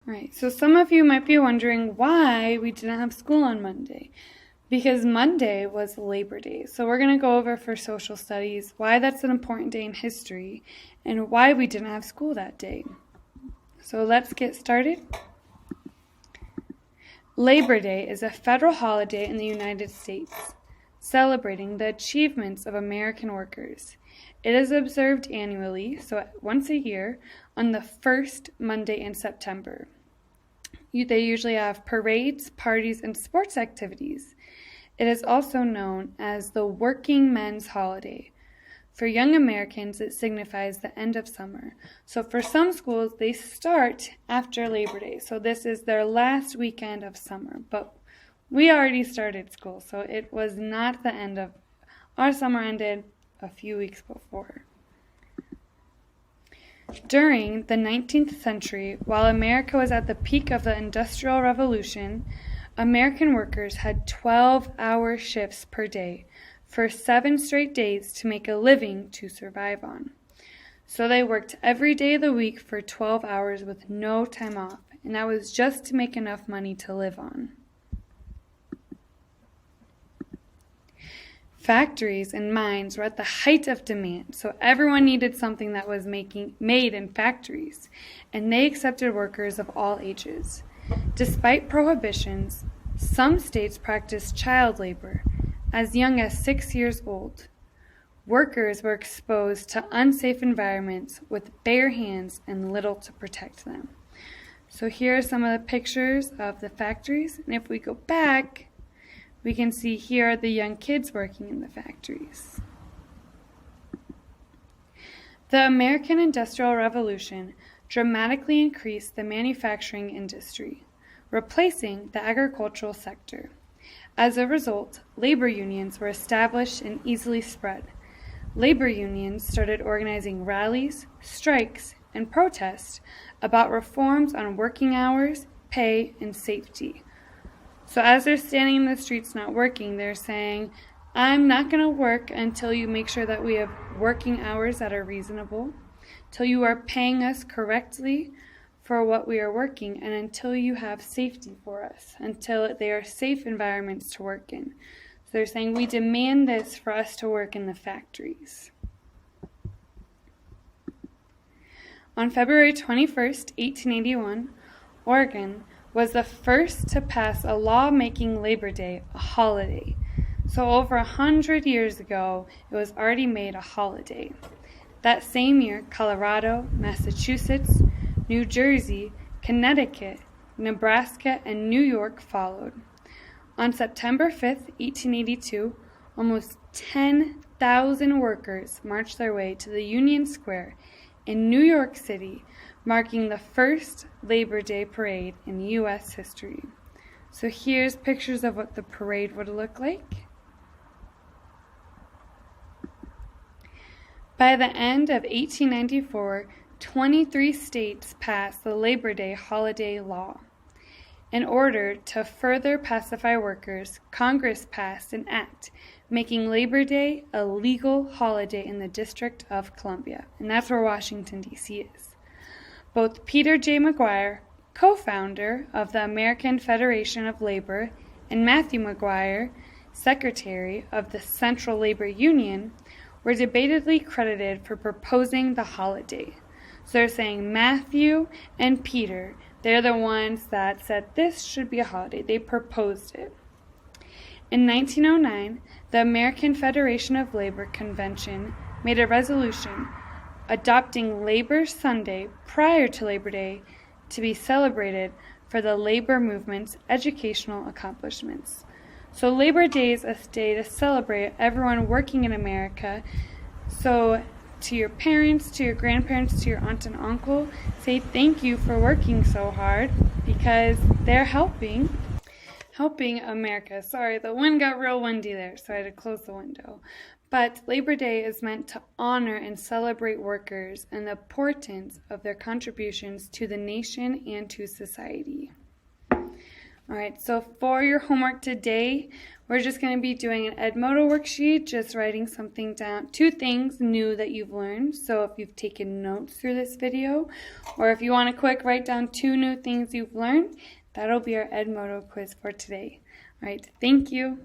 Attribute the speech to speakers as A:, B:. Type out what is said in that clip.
A: Right, so some of you might be wondering why we didn't have school on Monday. Because Monday was Labor Day. So we're going to go over for social studies why that's an important day in history and why we didn't have school that day. So let's get started. Labor Day is a federal holiday in the United States, celebrating the achievements of American workers. It is observed annually, so once a year, on the first Monday in September. They usually have parades, parties, and sports activities. It is also known as the working men's holiday. For young Americans, it signifies the end of summer. So for some schools, they start after Labor Day. So this is their last weekend of summer. But we already started school, so it was not the end of our summer. Ended a few weeks before. During the 19th century, while America was at the peak of the Industrial Revolution, American workers had 12-hour shifts per day for 7 straight days to make a living to survive on. So they worked every day of the week for 12 hours with no time off, and that was just to make enough money to live on. Factories and mines were at the height of demand, so everyone needed something that was made in factories, and they accepted workers of all ages. Despite prohibitions, some states practiced child labor as young as 6 years old. Workers were exposed to unsafe environments with bare hands and little to protect them. So here are some of the pictures of the factories, and if we go back, we can see here are the young kids working in the factories. The American Industrial Revolution dramatically increased the manufacturing industry, replacing the agricultural sector. As a result, labor unions were established and easily spread. Labor unions started organizing rallies, strikes, and protests about reforms on working hours, pay, and safety. So as they're standing in the streets not working, they're saying, I'm not going to work until you make sure that we have working hours that are reasonable, till you are paying us correctly for what we are working, and until you have safety for us, until they are safe environments to work in. So they're saying, we demand this for us to work in the factories. On February 21st, 1881, Oregon was the first to pass a law making Labor Day a holiday. So over 100 years ago, it was already made a holiday. That same year, Colorado, Massachusetts, New Jersey, Connecticut, Nebraska, and New York followed. On September 5th, 1882, almost 10,000 workers marched their way to the Union Square in New York City, marking the first Labor Day parade in U.S. history. So here's pictures of what the parade would look like. By the end of 1894, 23 states passed the Labor Day holiday law. In order to further pacify workers, Congress passed an act making Labor Day a legal holiday in the District of Columbia, and that's where Washington, D.C. is. Both Peter J. McGuire, co-founder of the American Federation of Labor, and Matthew McGuire, secretary of the Central Labor Union, were debatedly credited for proposing the holiday. So they're saying Matthew and Peter, they're the ones that said this should be a holiday. They proposed it. In 1909, the American Federation of Labor Convention made a resolution adopting Labor Sunday prior to Labor Day to be celebrated for the labor movement's educational accomplishments. So Labor Day is a day to celebrate everyone working in America. So to your parents, to your grandparents, to your aunt and uncle, say thank you for working so hard because they're helping America. Sorry, the wind got real windy there, so I had to close the window. But Labor Day is meant to honor and celebrate workers and the importance of their contributions to the nation and to society. Alright, so for your homework today, we're just going to be doing an Edmodo worksheet, just writing something down, 2 things new that you've learned. So if you've taken notes through this video, or if you want to quick write down 2 new things you've learned, that'll be our Edmodo quiz for today. Alright, thank you.